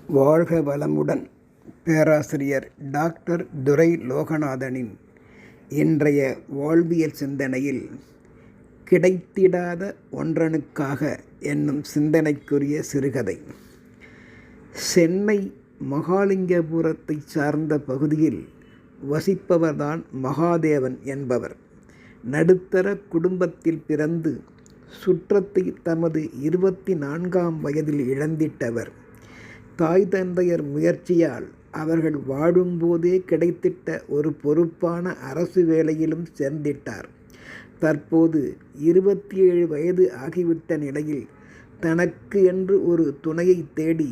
வாழ்க வளமுடன். பேராசிரியர் டாக்டர் துரை லோகநாதனின் இன்றைய வாழ்வியல் சிந்தனையில் கிடைத்திடாத ஒன்றனுக்காக என்னும் சிந்தனைக்குரிய சிறுகதை. சென்னை மகாலிங்கபுரத்தை சார்ந்த பகுதியில் வசிப்பவர்தான் மகாதேவன் என்பவர். நடுத்தர குடும்பத்தில் பிறந்து சுற்றத்தை தமது 24ஆம் வயதில் இழந்திட்டவர். தாய் தந்தையர் முயற்சியால் அவர்கள் வாழும்போதே கிடைத்திட்ட ஒரு பொறுப்பான அரசு வேலையிலும் சேர்ந்திட்டார். தற்போது 27 வயது ஆகிவிட்ட நிலையில் தனக்கு என்று ஒரு துணையை தேடி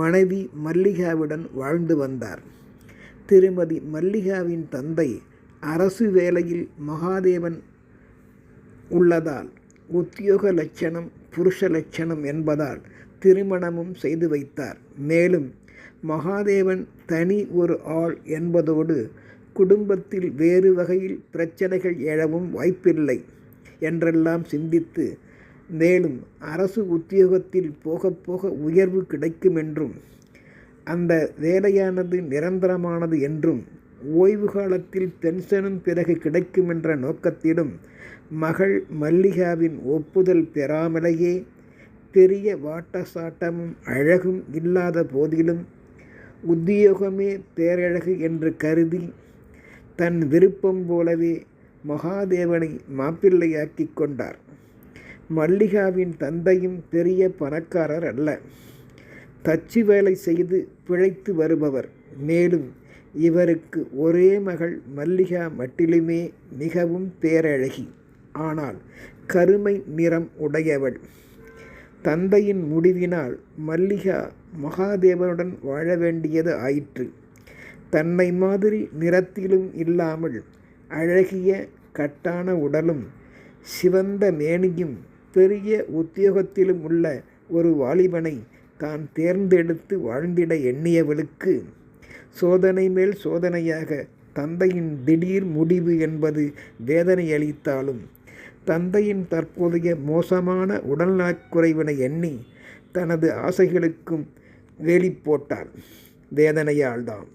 மனைவி மல்லிகாவுடன் வாழ்ந்து வந்தார். திருமதி மல்லிகாவின் தந்தை அரசு வேலையில் மகாதேவன் உள்ளதால் உத்தியோக லட்சணம் புருஷ லட்சணம் என்பதால் திருமணமும் செய்து வைத்தார். மேலும் மகாதேவன் தனி ஒரு ஆள் என்பதோடு குடும்பத்தில் வேறு வகையில் பிரச்சனைகள் எழவும் வாய்ப்பில்லை என்றெல்லாம் சிந்தித்து, மேலும் அரசு உத்தியோகத்தில் போக போக உயர்வு கிடைக்கும் என்றும் அந்த வேலையானது நிரந்தரமானது என்றும் ஓய்வு காலத்தில் பென்ஷனும் பிறகு கிடைக்கும் என்ற நோக்கத்திலும் மகள் மல்லிகாவின் ஒப்புதல் பெறாமலேயே பெரிய வாட்டசாட்டமும் அழகும் இல்லாத போதிலும் உத்தியோகமே பேரழகு என்று கருதி தன் விருப்பம் போலவே மகாதேவனை மாப்பிள்ளையாக்கி கொண்டார். மல்லிகாவின் தந்தையும் பெரிய பணக்காரர் அல்ல, தச்சு வேலை செய்து பிழைத்து வருபவர். மேலும் இவருக்கு ஒரே மகள் மல்லிகா மட்டிலுமே மிகவும் பேரழகி, ஆனால் கருமை நிறம் உடையவள். தந்தையின் முடிவினால் மல்லிகா மகாதேவனுடன் வாழ வேண்டியது ஆயிற்று. தன்னை மாதிரி நிறத்திலும் இல்லாமல் அழகிய கட்டான உடலும் சிவந்த மேனியும் பெரிய உத்தியோகத்திலும் உள்ள ஒரு வாலிபனை தான் தேர்ந்தெடுத்து வாழ்ந்திட எண்ணியவளுக்கு சோதனை மேல் சோதனையாக தந்தையின் திடீர் முடிவு என்பது வேதனை அளித்தாலும், தந்தையின் தற்போதைய மோசமான உடல்நலக்குறைவினை எண்ணி தனது ஆசைகளுக்கும் வேலி போட்டாள். வேதனையால்தான்.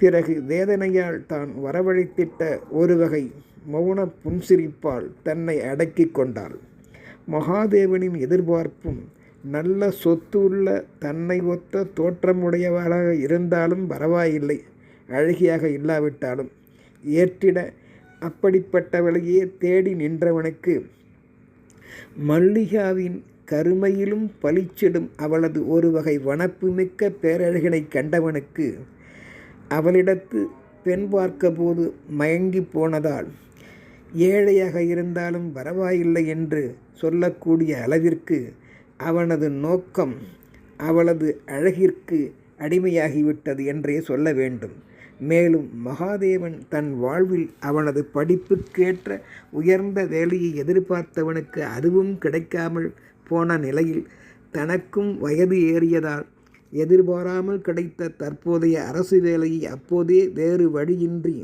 பிறகு வேதனையால் தான் வரவழைத்திட்ட ஒரு வகை மௌன புன்சிரிப்பால் தன்னை அடக்கி கொண்டாள். மகாதேவனின் எதிர்பார்ப்பும் நல்ல சொத்து உள்ள தன்னை ஒத்த தோற்றமுடையவளாக இருந்தாலும் பரவாயில்லை, அழகியாக இல்லாவிட்டாலும் ஏற்றிட அப்படிப்பட்டவளையே தேடி நின்றவனுக்கு மல்லிகாவின் கருமையிலும் பளிச்சிடும் அவளது ஒரு வகை வனப்புமிக்க பேரழகினை கண்டவனுக்கு அவளிடத்து பெண் பார்க்க போது மயங்கி போனதால் ஏழையாக இருந்தாலும் பரவாயில்லை என்று சொல்லக்கூடிய அளவிற்கு அவனது நோக்கம் அவளது அழகிற்கு அடிமையாகிவிட்டது என்றே சொல்ல வேண்டும். மேலும் மகாதேவன் தன் வாழ்வில் அவனது படிப்புக்கேற்ற உயர்ந்த வேலையை எதிர்பார்த்தவனுக்கு அதுவும் கிடைக்காமல் போன நிலையில் தனக்கும் வயது ஏறியதால் எதிர்பாராமல் கிடைத்த தற்போதைய அரசு வேலையை அப்போதே வேறு வழியின்றி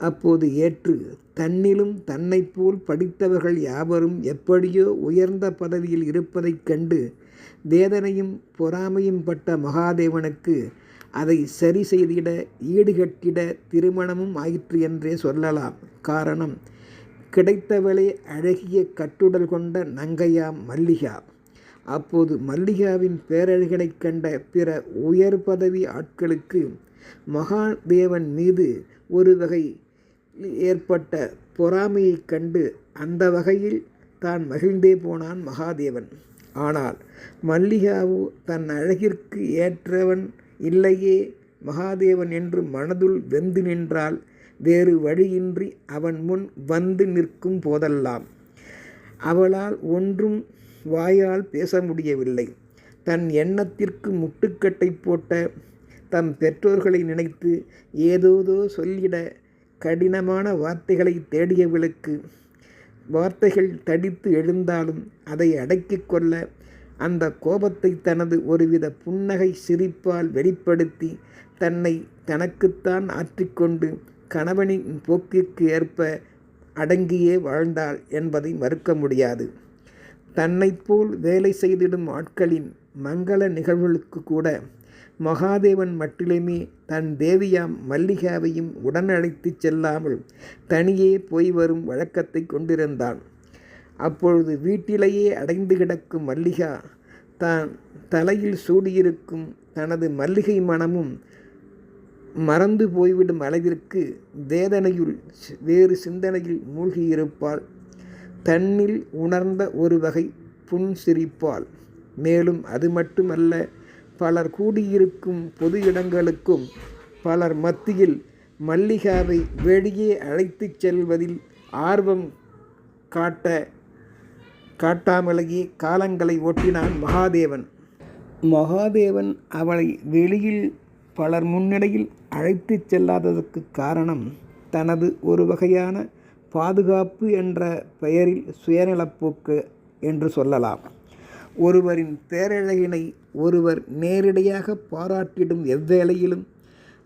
அப்போது ஏற்று தன்னிலும் தன்னை போல் படித்தவர்கள் யாவரும் எப்படியோ உயர்ந்த பதவியில் இருப்பதைக் கண்டு வேதனையும் பொறாமையும் பட்ட மகாதேவனுக்கு அதை சரி செய்திட ஈடுகட்டிட திருமணமும் ஆயிற்று என்றே சொல்லலாம். காரணம், கிடைத்தவளே அழகிய கட்டுடல் கொண்ட நங்கையாம் மல்லிகா. அப்போது மல்லிகாவின் பேரழகனைக் கண்ட பிற உயர் பதவி ஆட்களுக்கு மகாதேவன் மீது ஒரு வகை ஏற்பட்ட பொறாமையைக் கண்டு அந்த வகையில் தான் மகிழ்ந்தே போனான் மகாதேவன். ஆனால் மல்லிகாவோ தன் அழகிற்கு ஏற்றவன் இல்லையே மகாதேவன் என்று மனதுள் வெந்து நின்றால் வேறு வழியின்றி அவன் முன் வந்து நிற்கும் போதெல்லாம் அவளால் ஒன்றும் வாயால் பேச முடியவில்லை. தன் எண்ணத்திற்கு முட்டுக்கட்டை போட்ட தம் பெற்றோர்களை நினைத்து ஏதோதோ சொல்லிட கடினமான வார்த்தைகளை தேடியவளுக்கு வார்த்தைகள் தடித்து எழுந்தாலும் அதை அடக்கிக் கொள்ள அந்த கோபத்தை தனது ஒருவித புன்னகை சிரிப்பால் வெளிப்படுத்தி தன்னை தனக்குத்தான் ஆற்றிக்கொண்டு கணவனின் போக்கிற்கு ஏற்ப அடங்கியே வாழ்ந்தாள் என்பதை மறுக்க முடியாது. தன்னைப்போல் வேலை செய்திடும் ஆட்களின் மங்கள நிகழ்வுகளுக்கு கூட மகாதேவன் மட்டிலுமே தன் தேவியாம் மல்லிகாவையும் உடன் அழைத்து செல்லாமல் தனியே போய் வரும் வழக்கத்தை கொண்டிருந்தான். அப்பொழுது வீட்டிலேயே அடைந்து கிடக்கும் மல்லிகா தான் தலையில் சூடியிருக்கும் தனது மல்லிகை மனமும் மறந்து போய்விடும் அளவிற்கு வேதனையுள் வேறு சிந்தனையில் மூழ்கியிருப்பாள். தன்னில் உணர்ந்த ஒரு வகை புன்சிரிப்பாள். மேலும் அது மட்டுமல்ல, பலர் கூடியிருக்கும் பொது இடங்களுக்கும் பலர் மத்தியில் மல்லிகாவை வெளியே அழைத்துச் செல்வதில் ஆர்வம் காட்டாமலேயே காலங்களை ஓட்டினான் மகாதேவன். மகாதேவன் அவளை வெளியில் பலர் முன்னிலையில் அழைத்துச் செல்லாததற்கு காரணம் தனது ஒரு வகையான பாதுகாப்பு என்ற பெயரில் சுயநலப்போக்கு என்று சொல்லலாம். ஒருவரின் பேரழகினை ஒருவர் நேரிடையாக பாராட்டிடும் எவ்வேளையிலும்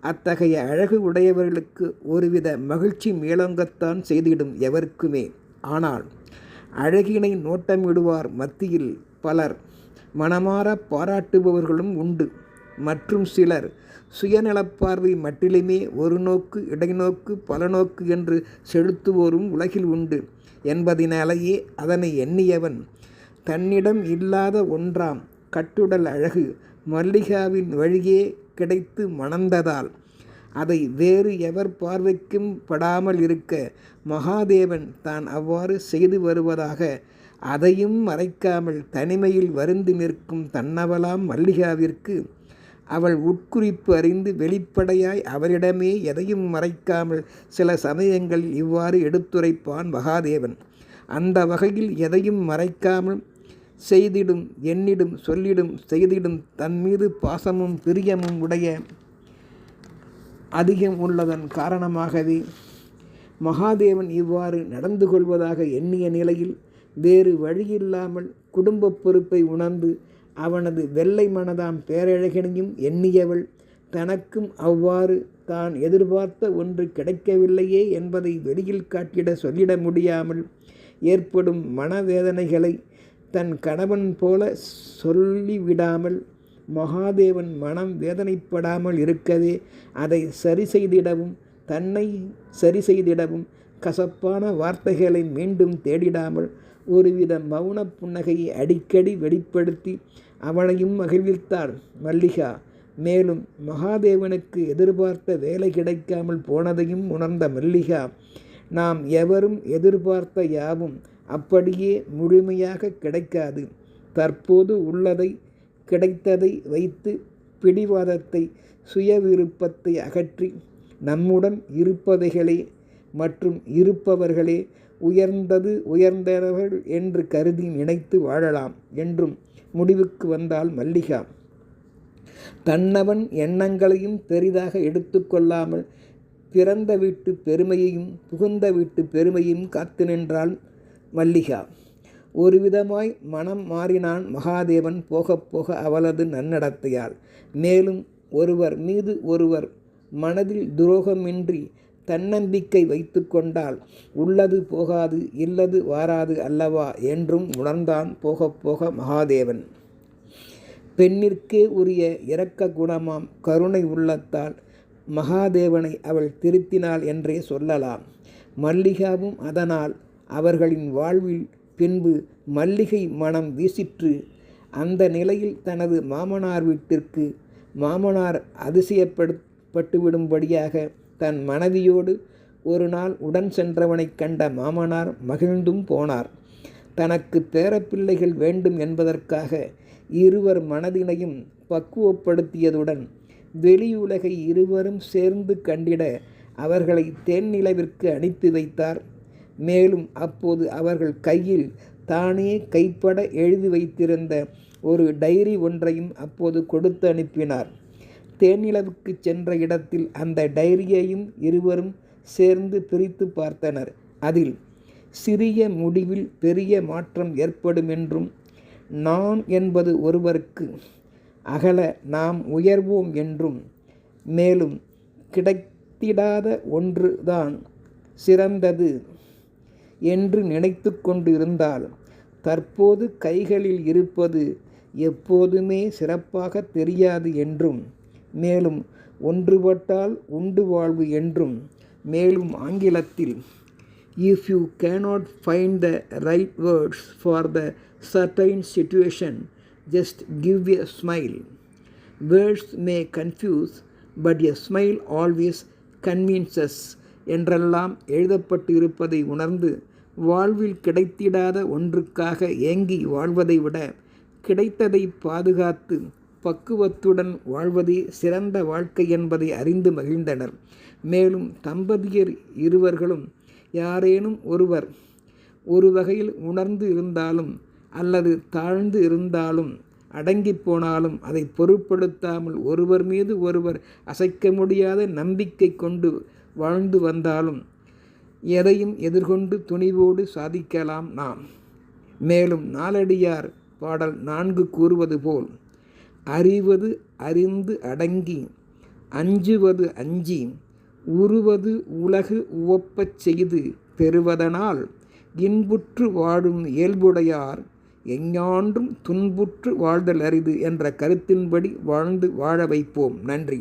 அத்தகைய அழகு உடையவர்களுக்கு ஒருவித மகிழ்ச்சி மேலோங்கத்தான் செய்திடும் எவருக்குமே. ஆனால் அழகினை நோட்டமிடுவார் மத்தியில் பலர் மனமாற பாராட்டுபவர்களும் உண்டு. மற்றும் சிலர் சுயநலப்பார்வை மட்டிலுமே ஒரு நோக்கு, இடைநோக்கு, பலநோக்கு என்று செலுத்துவோரும் உலகில் உண்டு என்பதினாலேயே அதனை எண்ணியவன் தன்னிடம் இல்லாத ஒன்றாம் கட்டுடல் அழகு மல்லிகாவின் வழியே கிடைத்து மணந்ததால் அதை வேறு எவர் பார்வைக்கும் படாமல் இருக்க மகாதேவன் தான் அவ்வாறு செய்து வருவதாக அதையும் மறைக்காமல் தனிமையில் வருந்தி நிற்கும் தன்னவளாம் மல்லிகாவிற்கு அவள் உட்குறிப்பு அறிந்து வெளிப்படையாய் அவரிடமே எதையும் மறைக்காமல் சில சமயங்களில் இவ்வாறு எடுத்துரைப்பான் மகாதேவன். அந்த வகையில் எதையும் மறைக்காமல் செய்திடும், எண்ணிடும், சொல்லிடும், செய்திடும் தன் மீது பாசமும் பிரியமும் உடைய அதிகம் உள்ளதன் காரணமாகவே மகாதேவன் இவ்வாறு நடந்து கொள்வதாக எண்ணிய நிலையில் வேறு வழியில்லாமல் குடும்ப பொறுப்பை உணர்ந்து அவனது வெள்ளை மனதாம் பேரழகனையும் எண்ணியவள் தனக்கும் அவ்வாறு தான் எதிர்பார்த்த ஒன்று கிடைக்கவில்லையே என்பதை வெளியில் காட்டிட சொல்லிட முடியாமல் ஏற்படும் மனவேதனைகளை தன் கணவன் போல சொல்லிவிடாமல் மகாதேவன் மனம் வேதனைப்படாமல் இருக்கவே அதை சரி செய்திடவும் தன்னை சரி செய்திடவும் கசப்பான வார்த்தைகளை மீண்டும் தேடிடாமல் ஒருவித மௌன புன்னகையை அடிக்கடி வெளிப்படுத்தி அவனையும் மகிழ்வித்தாள் மல்லிகா. மேலும் மகாதேவனுக்கு எதிர்பார்த்த வேலை கிடைக்காமல் போனதையும் உணர்ந்த மல்லிகா, நாம் எவரும் எதிர்பார்த்த யாவும் அப்படியே முழுமையாக கிடைக்காது. தற்போது உள்ளதை கிடைத்ததை வைத்து பிடிவாதத்தை சுய விருப்பத்தை அகற்றி நம்முடன் இருப்பவைகளே மற்றும் இருப்பவர்களே உயர்ந்தவர்கள் என்று கருதி நினைத்து வாழலாம் என்றும் முடிவுக்கு வந்தாள் மல்லிகா. தன்னவன் எண்ணங்களையும் பெரிதாக எடுத்துக்கொள்ளாமல் பிறந்த வீட்டு பெருமையையும் புகுந்த வீட்டு பெருமையும் காத்து நின்றாள் மல்லிகா. ஒரு விதமாய் மனம் மாறினான் மகாதேவன் போக போக அவளது நன்னடத்தையால். மேலும் ஒருவர் மீது ஒருவர் மனதில் துரோகமின்றி தன்னம்பிக்கை வைத்து கொண்டால் உள்ளது போகாது, இல்லது வாராது அல்லவா என்றும் உணர்ந்தான் போக போக மகாதேவன். பெண்ணிற்கே உரிய இரக்க குணமாம் கருணை உள்ளத்தால் மகாதேவனை அவள் திருத்தினாள் என்றே சொல்லலாம். மல்லிகாவும் அதனால் அவர்களின் வாழ்வில் பின்பு மல்லிகை மனம் வீசிற்று. அந்த நிலையில் தனது மாமனார் வீட்டிற்கு மாமனார் அதிசயப்பட்டுவிடும்படியாக தன் மனைவியோடு ஒரு நாள் உடன் சென்றவனை கண்ட மாமனார் மகிழ்ந்தும் போனார். தனக்கு பேரப்பிள்ளைகள் வேண்டும் என்பதற்காக இருவர் மனதினையும் பக்குவப்படுத்தியதுடன் வெளியுலகை இருவரும் சேர்ந்து கண்டிட அவர்களை தேன்நிலவிற்கு அனுப்பி வைத்தார். மேலும் அப்போது அவர்கள் கையில் தானே கைப்பட எழுதி வைத்திருந்த ஒரு டைரி ஒன்றையும் அப்போது கொடுத்து அனுப்பினார். தேனிலவுக்கு சென்ற இடத்தில் அந்த டைரியையும் இருவரும் சேர்ந்து பிரித்து பார்த்தனர். அதில் சிறிய முடிவில் பெரிய மாற்றம் ஏற்படும் என்றும், நான் என்பது ஒருவருக்கு அகல நாம் உயர்வோம் என்றும், மேலும் கிடைத்திடாத ஒன்றுதான் சிறந்தது என்று நினைத்து கொண்டிருந்தால் தற்போது கைகளில் இருப்பது எப்போதுமே சிறப்பாக தெரியாது என்றும், மேலும் ஒன்றுபட்டால் உண்டு வாழ்வு என்றும், மேலும் ஆங்கிலத்தில் if you cannot find the right words for the certain situation, just give a smile. Words may confuse, but a smile always convinces என்றெல்லாம் எழுதப்பட்டு இருப்பதை உணர்ந்து, வாழ்வில் கிடைத்திடாத ஒன்றுக்காக ஏங்கி வாழ்வதை விட கிடைத்ததை பாதுகாத்து பக்குவத்துடன் வாழ்வதே சிறந்த வாழ்க்கை என்பதை அறிந்து மகிழ்ந்தனர். மேலும் தம்பதியர் இருவர்களும் யாரேனும் ஒருவர் ஒரு வகையில் உணர்ந்து இருந்தாலும் அல்லது தாழ்ந்து இருந்தாலும் அடங்கி போனாலும் அதை பொருட்படுத்தாமல் ஒருவர் மீது ஒருவர் அசைக்க முடியாத நம்பிக்கை கொண்டு வாழ்ந்து வந்தாலும் எதையும் எதிர்கொண்டு துணிவோடு சாதிக்கலாம் நாம். மேலும் நாலடியார் பாடல் 4 கூறுவது போல், அறிவது அறிந்து அடங்கி, அஞ்சுவது அஞ்சி, உருவது உலகு உவப்பச் செய்து பெறுவதனால் இன்புற்று வாழும் இயல்புடையார் எஞ்ஞான்றும் துன்புற்று வாழ்தல் அரிது என்ற கருத்தின்படி வாழ்ந்து வாழ வைப்போம். நன்றி.